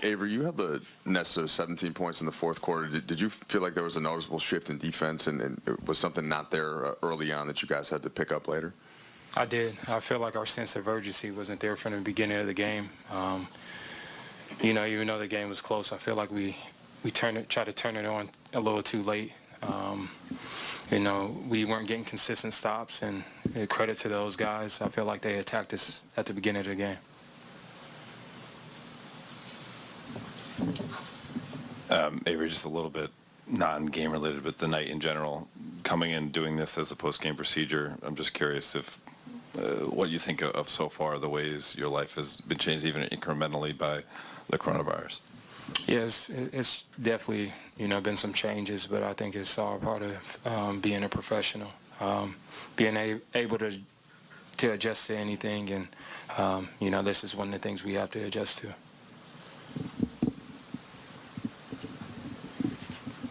Avery, you had the Nets to 17 points in the fourth quarter. Did you feel like there was a noticeable shift in defense, and was something not there early on that you guys had to pick up later? I did. I feel like our sense of urgency wasn't there from the beginning of the game. Even though the game was close, I feel like we tried to turn it on a little too late. We weren't getting consistent stops, and credit to those guys. I feel like they attacked us at the beginning of the game. Avery, just a little bit non-game related, but the night in general, coming in doing this as a post-game procedure, I'm just curious if what you think of so far, the ways your life has been changed even incrementally by the coronavirus. Yes, it's definitely, been some changes, but I think it's all part of being a professional, being able to adjust to anything, and, this is one of the things we have to adjust to.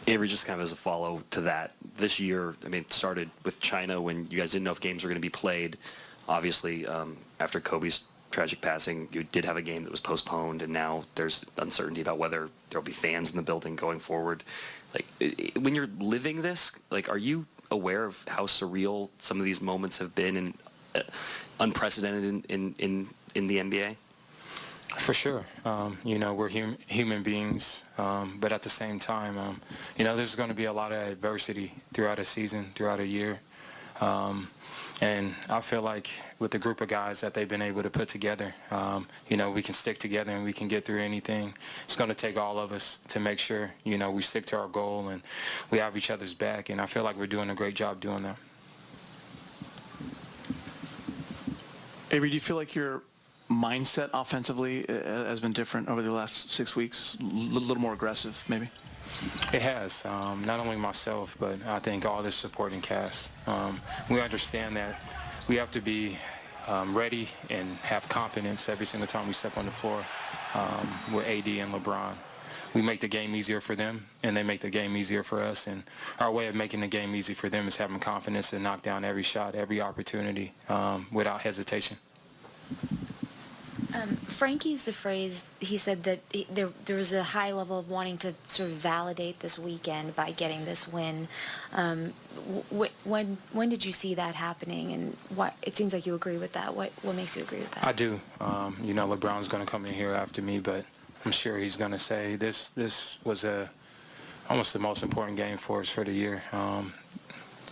Avery, just kind of as a follow to that, this year, it started with China when you guys didn't know if games were going to be played. Obviously, after Kobe's tragic passing, you did have a game that was postponed, and now there's uncertainty about whether there'll be fans in the building going forward. When you're living this, are you aware of how surreal some of these moments have been and unprecedented in the NBA? For sure. We're human beings, but at the same time, there's going to be a lot of adversity throughout a season, throughout a year. And I feel like with the group of guys that they've been able to put together, we can stick together and we can get through anything. It's going to take all of us to make sure, we stick to our goal and we have each other's back. And I feel like we're doing a great job doing that. Avery, do you feel like your mindset offensively has been different over the last 6 weeks? A little more aggressive, maybe? It has. Not only myself, but I think all the supporting cast. We understand that we have to be ready and have confidence every single time we step on the floor with AD and LeBron. We make the game easier for them, and they make the game easier for us. And our way of making the game easy for them is having confidence and knock down every shot, every opportunity without hesitation. Frank used the phrase, he said that there was a high level of wanting to sort of validate this weekend by getting this win. When did you see that happening, and it seems like you agree with that. What makes you agree with that? I do. LeBron's going to come in here after me, but I'm sure he's going to say this was almost the most important game for us for the year.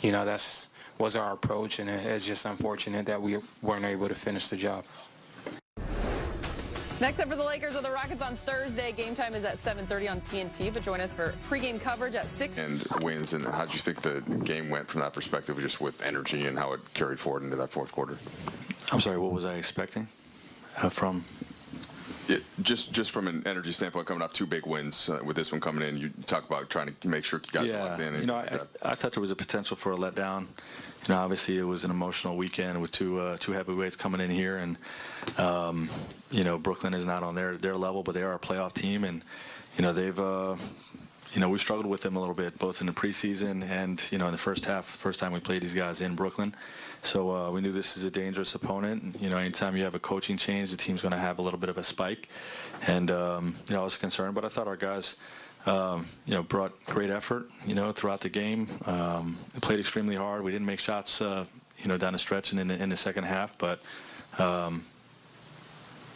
That was our approach, and it's just unfortunate that we weren't able to finish the job. Next up for the Lakers or the Rockets on Thursday. Game time is at 7:30 on TNT, but join us for pregame coverage at 6. And wins, and how did you think the game went from that perspective, just with energy and how it carried forward into that fourth quarter? I'm sorry, what was I expecting from? Just from an energy standpoint, coming off 2 big wins with this one coming in, you talk about trying to make sure guys are locked in. I thought there was a potential for a letdown. Obviously it was an emotional weekend with two heavyweights coming in here, and Brooklyn is not on their level, but they are a playoff team, and they've we've struggled with them a little bit, both in the preseason and in the first time we played these guys in Brooklyn. So we knew this is a dangerous opponent. Anytime you have a coaching change, the team's going to have a little bit of a spike, and I was concerned, but I thought our guys brought great effort, throughout the game. Played extremely hard. We didn't make shots, down the stretch and in the second half, but I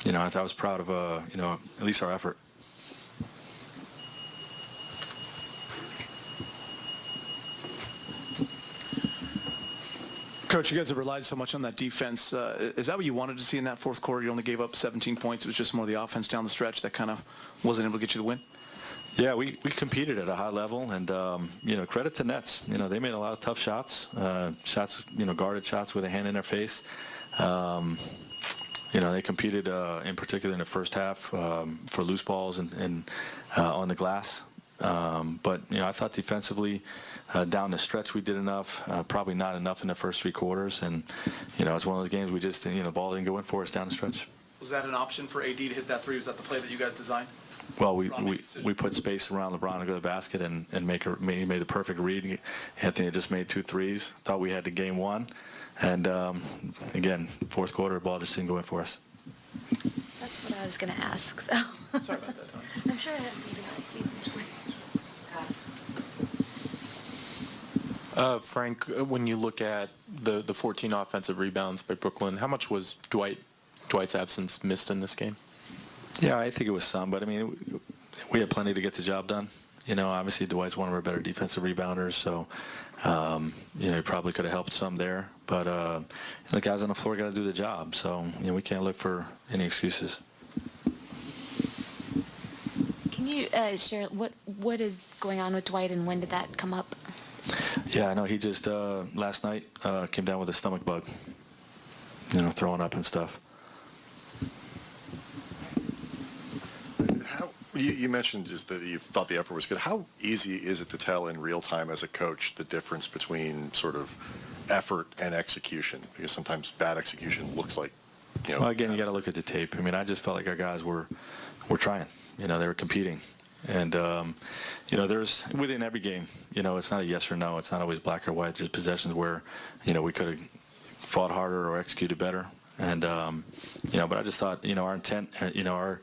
was proud of at least our effort. Coach, you guys have relied so much on that defense. Is that what you wanted to see in that fourth quarter? You only gave up 17 points. It was just more the offense down the stretch that kind of wasn't able to get you the win? Yeah, we competed at a high level, and credit to Nets. They made a lot of tough shots, guarded shots with a hand in their face. They competed in particular in the first half for loose balls and on the glass. But I thought defensively down the stretch we did enough. Probably not enough in the first 3 quarters, and it's one of those games we just the ball didn't go in for us down the stretch. Was that an option for AD to hit that 3? Was that the play that you guys designed? Well, we put space around LeBron to go to the basket and he made the perfect read. Anthony just made 2 threes. Thought we had the game won, and again, fourth quarter, ball just didn't go in for us. That's what I was going to ask, so. Sorry about that, Tom. I'm sure I have something else eventually. Frank, when you look at the 14 offensive rebounds by Brooklyn, how much was Dwight's absence missed in this game? Yeah, I think it was some, but I mean, we had plenty to get the job done. You know, obviously Dwight's one of our better defensive rebounders, so you know, he probably could have helped some there. But the guys on the floor got to do the job, so you know, we can't look for any excuses. Can you share what is going on with Dwight and when did that come up? Yeah, I know he just last night came down with a stomach bug. You know, throwing up and stuff. You mentioned just that you thought the effort was good. How easy is it to tell in real time as a coach the difference between sort of effort and execution? Because sometimes bad execution looks like, you know. Well, again, you got to look at the tape. I mean, I just felt like our guys were trying. You know, they were competing. And, you know, there's within every game, you know, it's not a yes or no. It's not always black or white. There's possessions where, you know, we could have fought harder or executed better. And, you know, but I just thought, you know, our intent, you know, our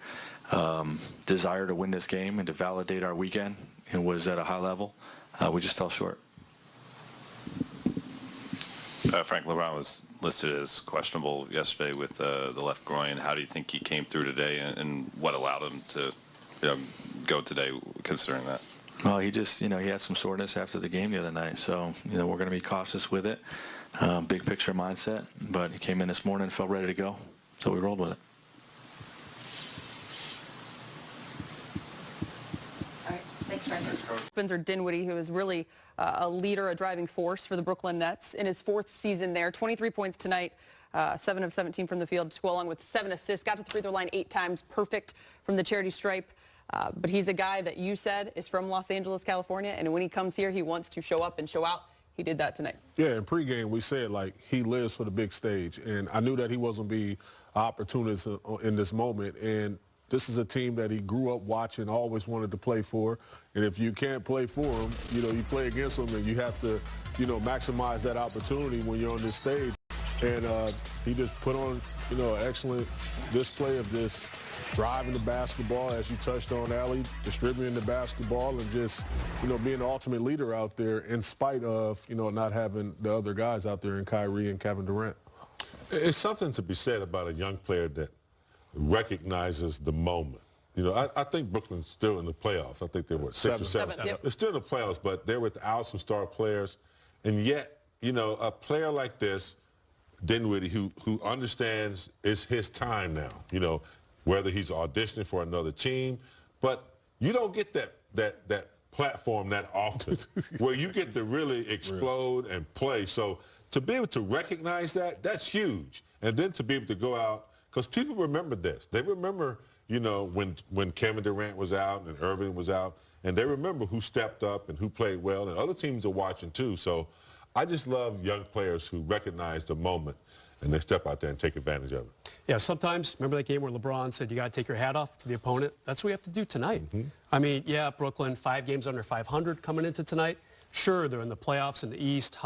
desire to win this game and to validate our weekend and was at a high level. We just fell short. Frank, LeBron was listed as questionable yesterday with the left groin. How do you think he came through today, and what allowed him to go today, considering that? Well, he just, you know, he had some soreness after the game the other night, so, you know, we're going to be cautious with it. Big picture mindset, but he came in this morning and felt ready to go, so we rolled with it. Spencer Dinwiddie, who is really a leader, a driving force for the Brooklyn Nets in his 4th season there. 23 points tonight, 7 of 17 from the field, to go along with 7 assists. Got to the free throw line 8 times, perfect from the charity stripe. But he's a guy that you said is from Los Angeles, California, and when he comes here, he wants to show up and show out. He did that tonight. Yeah, in pregame, we said, like, he lives for the big stage. And I knew that he wasn't be an opportunist in this moment. And this is a team that he grew up watching, always wanted to play for. And if you can't play for them, you know, you play against them, and you have to, you know, maximize that opportunity when you're on this stage. And he just put on, you know, an excellent display of this driving the basketball, as you touched on, Allie, distributing the basketball, and just, you know, being the ultimate leader out there in spite of, you know, not having the other guys out there in Kyrie and Kevin Durant. It's something to be said about a young player that recognizes the moment. You know, I think Brooklyn's still in the playoffs. I think they're, what, 6 or 7? Yep. They're still in the playoffs, but they're without some star players. And yet, you know, a player like this, Dinwiddie, who understands it's his time now, you know, whether he's auditioning for another team. But you don't get that platform that often where you get to really explode and play. So to be able to recognize that, that's huge. And then to be able to go out, because people remember this. They remember, you know, when Kevin Durant was out and Irving was out, and they remember who stepped up and who played well, and other teams are watching too. So I just love young players who recognize the moment and they step out there and take advantage of it. Yeah, sometimes, remember that game where LeBron said you got to take your hat off to the opponent? That's what we have to do tonight. I mean, yeah, Brooklyn, 5 games under 500 coming into tonight. Sure, they're in the playoffs in the East,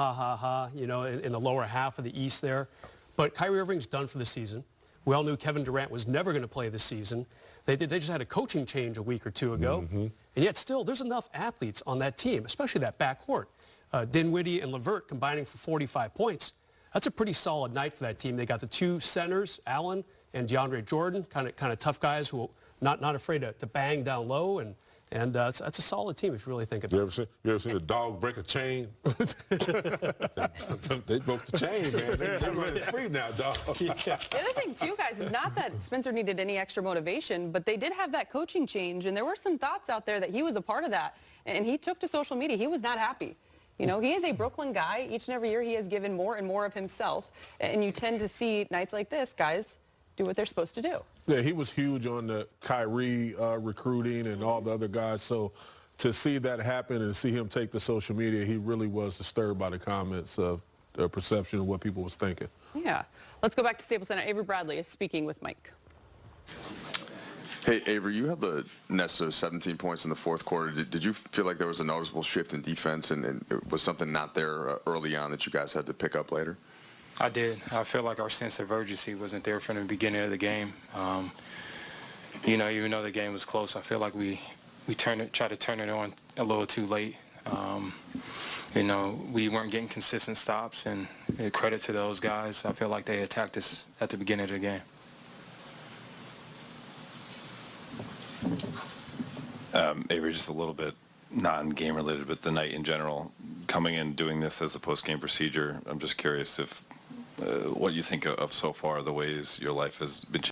you know, in the lower half of the East there. But Kyrie Irving's done for the season. We all knew Kevin Durant was never going to play this season. They just had a coaching change a week or 2 ago. And yet still, there's enough athletes on that team, especially that backcourt. Dinwiddie and LeVert combining for 45 points. That's a pretty solid night for that team. They got the 2 centers, Allen and DeAndre Jordan, kind of tough guys who not afraid to bang down low, and that's a solid team if you really think about it. You ever seen a dog break a chain? They broke the chain, man. They're running free now, dog. The other thing, too, guys, is not that Spencer needed any extra motivation, but they did have that coaching change, and there were some thoughts out there that he was a part of that, and he took to social media. He was not happy. You know, he is a Brooklyn guy. Each and every year he has given more and more of himself, and you tend to see nights like this, guys do what they're supposed to do. Yeah, he was huge on the Kyrie recruiting and all the other guys. So to see that happen and see him take to social media, he really was disturbed by the comments of the perception of what people was thinking. Yeah. Let's go back to Staples Center. Avery Bradley is speaking with Mike. Hey, Avery, you had the Nets to 17 points in the 4th quarter. Did you feel like there was a noticeable shift in defense, and was something not there early on that you guys had to pick up later? I did. I feel like our sense of urgency wasn't there from the beginning of the game. even though the game was close, I feel like we tried to turn it on a little too late. We weren't getting consistent stops, and credit to those guys. I feel like they attacked us at the beginning of the game. Avery, just a little bit non-game related, but the night in general, coming in doing this as a post-game procedure, I'm just curious if what you think of so far, the ways your life has been changed.